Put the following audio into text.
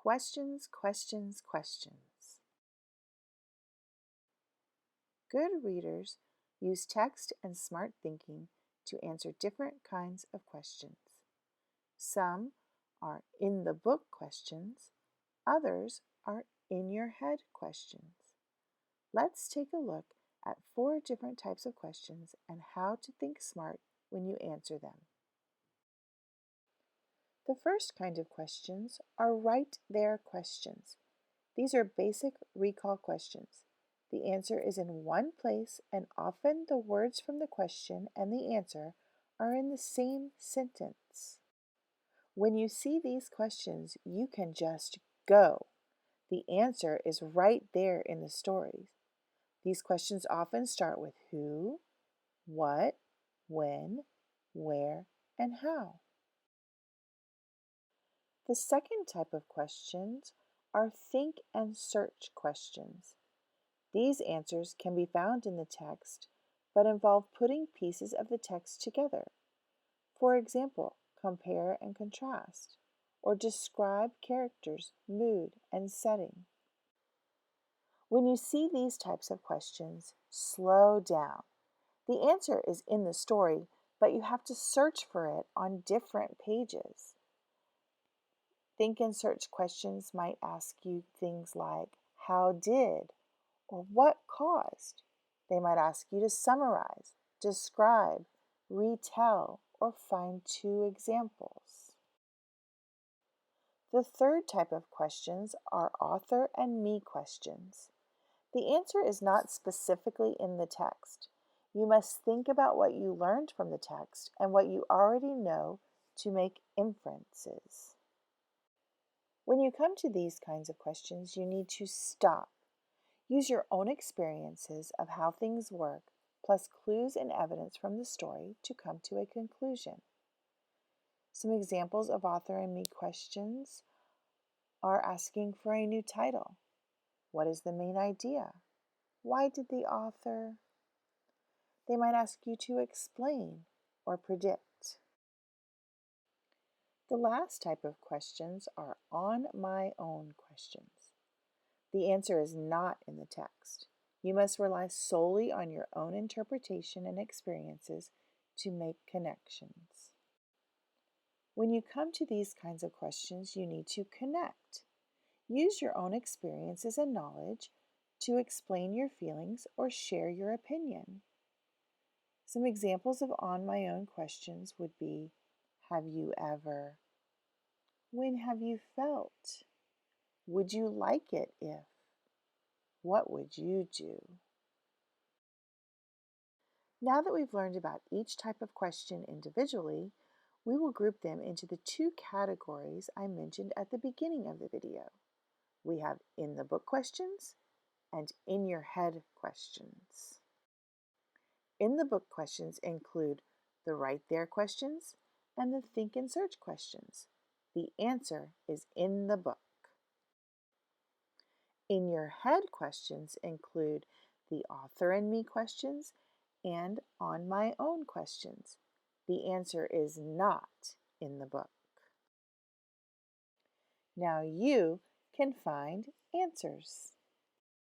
Questions, questions, questions. Good readers use text and smart thinking to answer different kinds of questions. Some are in the book questions, others are in your head questions. Let's take a look at 4 different types of questions and how to think smart when you answer them. The first kind of questions are right there questions. These are basic recall questions. The answer is in one place, and often the words from the question and the answer are in the same sentence. When you see these questions, you can just go. The answer is right there in the story. These questions often start with who, what, when, where, and how. The second type of questions are think and search questions. These answers can be found in the text, but involve putting pieces of the text together. For example, compare and contrast, or describe characters, mood, and setting. When you see these types of questions, slow down. The answer is in the story, but you have to search for it on different pages. Think and search questions might ask you things like, how did, or what caused? They might ask you to summarize, describe, retell, or find 2 examples. The third type of questions are author and me questions. The answer is not specifically in the text. You must think about what you learned from the text and what you already know to make inferences. When you come to these kinds of questions, you need to stop. Use your own experiences of how things work, plus clues and evidence from the story to come to a conclusion. Some examples of author and me questions are asking for a new title. What is the main idea? Why did the author? They might ask you to explain or predict. The last type of questions are on my own questions. The answer is not in the text. You must rely solely on your own interpretation and experiences to make connections. When you come to these kinds of questions, you need to connect. Use your own experiences and knowledge to explain your feelings or share your opinion. Some examples of on my own questions would be, have you ever? When have you felt? Would you like it if? What would you do? Now that we've learned about each type of question individually, we will group them into the 2 categories I mentioned at the beginning of the video. We have in the book questions and in your head questions. In the book questions include the right there questions and the think and search questions. The answer is in the book. In your head questions include the author and me questions and on my own questions. The answer is not in the book. Now you can find answers.